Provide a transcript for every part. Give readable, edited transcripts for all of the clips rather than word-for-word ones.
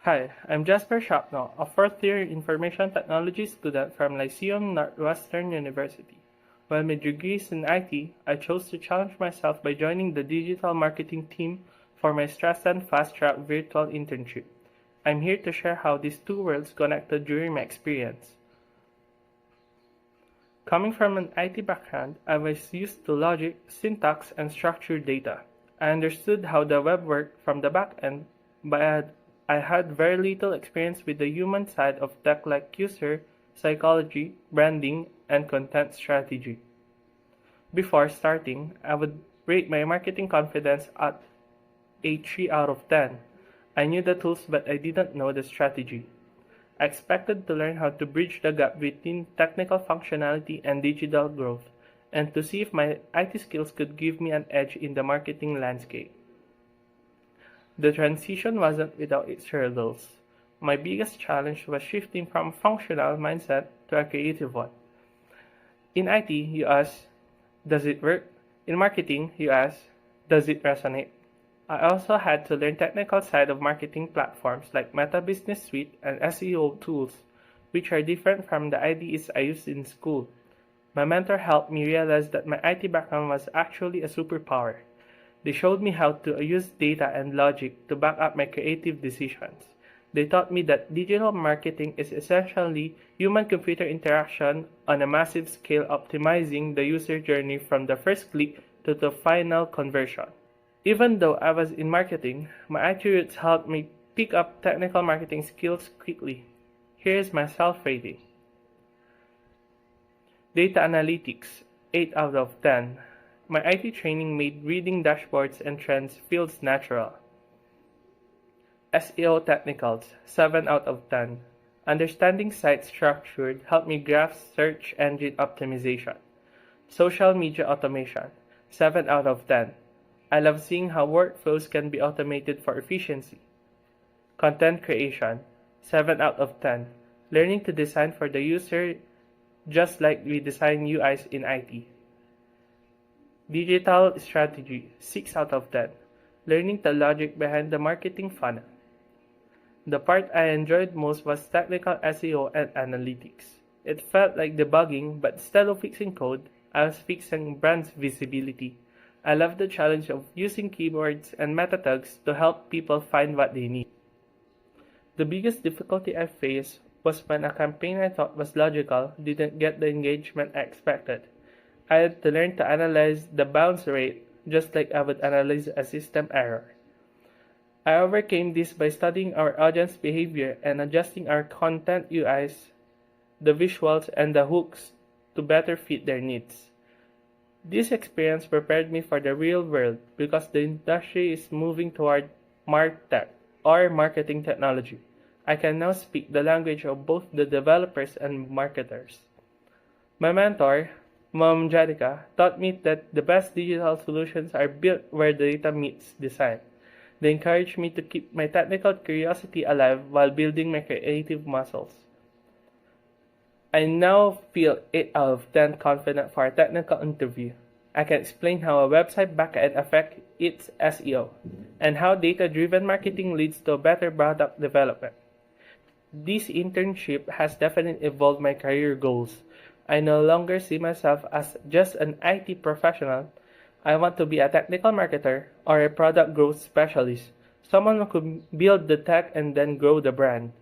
Hi, I'm Jasper Siapno, a fourth-year information technology student from Lyceum Northwestern University. While my degree is in IT, I chose to challenge myself by joining the digital marketing team for my StraStan Fast Track virtual internship. I'm here to share how these two worlds connected during my experience. Coming from an IT background, I was used to logic, syntax, and structured data. I understood how the web worked from the back end, but I had very little experience with the human side of tech like user psychology, branding, and content strategy. Before starting, I would rate my marketing confidence at a 3 out of 10. I knew the tools, but I didn't know the strategy. I expected to learn how to bridge the gap between technical functionality and digital growth, and to see if my IT skills could give me an edge in the marketing landscape. The transition wasn't without its hurdles. My biggest challenge was shifting from a functional mindset to a creative one. In IT, you ask, does it work? In marketing, you ask, does it resonate? I also had to learn technical side of marketing platforms like Meta Business Suite and SEO tools, which are different from the IDEs I used in school. My mentor helped me realize that my IT background was actually a superpower. They showed me how to use data and logic to back up my creative decisions. They taught me that digital marketing is essentially human-computer interaction on a massive scale, optimizing the user journey from the first click to the final conversion. Even though I was in marketing, my IT roots helped me pick up technical marketing skills quickly. Here is my self-rating. Data analytics, 8 out of 10. My IT training made reading dashboards and trends feels natural. SEO technicals, 7 out of 10. Understanding site structure helped me grasp search engine optimization. Social media automation, 7 out of 10. I love seeing how workflows can be automated for efficiency. Content creation, 7 out of 10. Learning to design for the user just like we design UIs in IT. Digital strategy, 6 out of 10. Learning the logic behind the marketing funnel. The part I enjoyed most was technical SEO and analytics. It felt like debugging, but instead of fixing code, I was fixing brand visibility. I love the challenge of using keywords and meta tags to help people find what they need. The biggest difficulty I faced was when a campaign I thought was logical didn't get the engagement I expected. I had to learn to analyze the bounce rate just like I would analyze a system error. I overcame this by studying our audience behavior and adjusting our content UIs, the visuals, and the hooks to better fit their needs. This experience prepared me for the real world because the industry is moving toward MarTech or marketing technology. I can now speak the language of both the developers and marketers. My mentor, Mom Janica, taught me that the best digital solutions are built where the data meets design. They encouraged me to keep my technical curiosity alive while building my creative muscles. I now feel 8 out of 10 confident for a technical interview. I can explain how a website backend affects its SEO, and how data-driven marketing leads to a better product development. This internship has definitely evolved my career goals. I no longer see myself as just an IT professional. I want to be a technical marketer or a product growth specialist, someone who could build the tech and then grow the brand.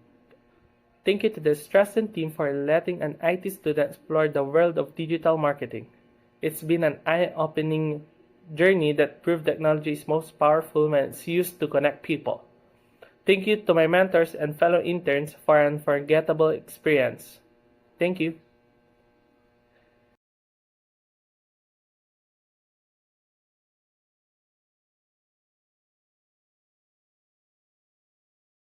Thank you to the StraStan team for letting an IT student explore the world of digital marketing. It's been an eye-opening journey that proved technology is most powerful when it's used to connect people. Thank you to my mentors and fellow interns for an unforgettable experience. Thank you.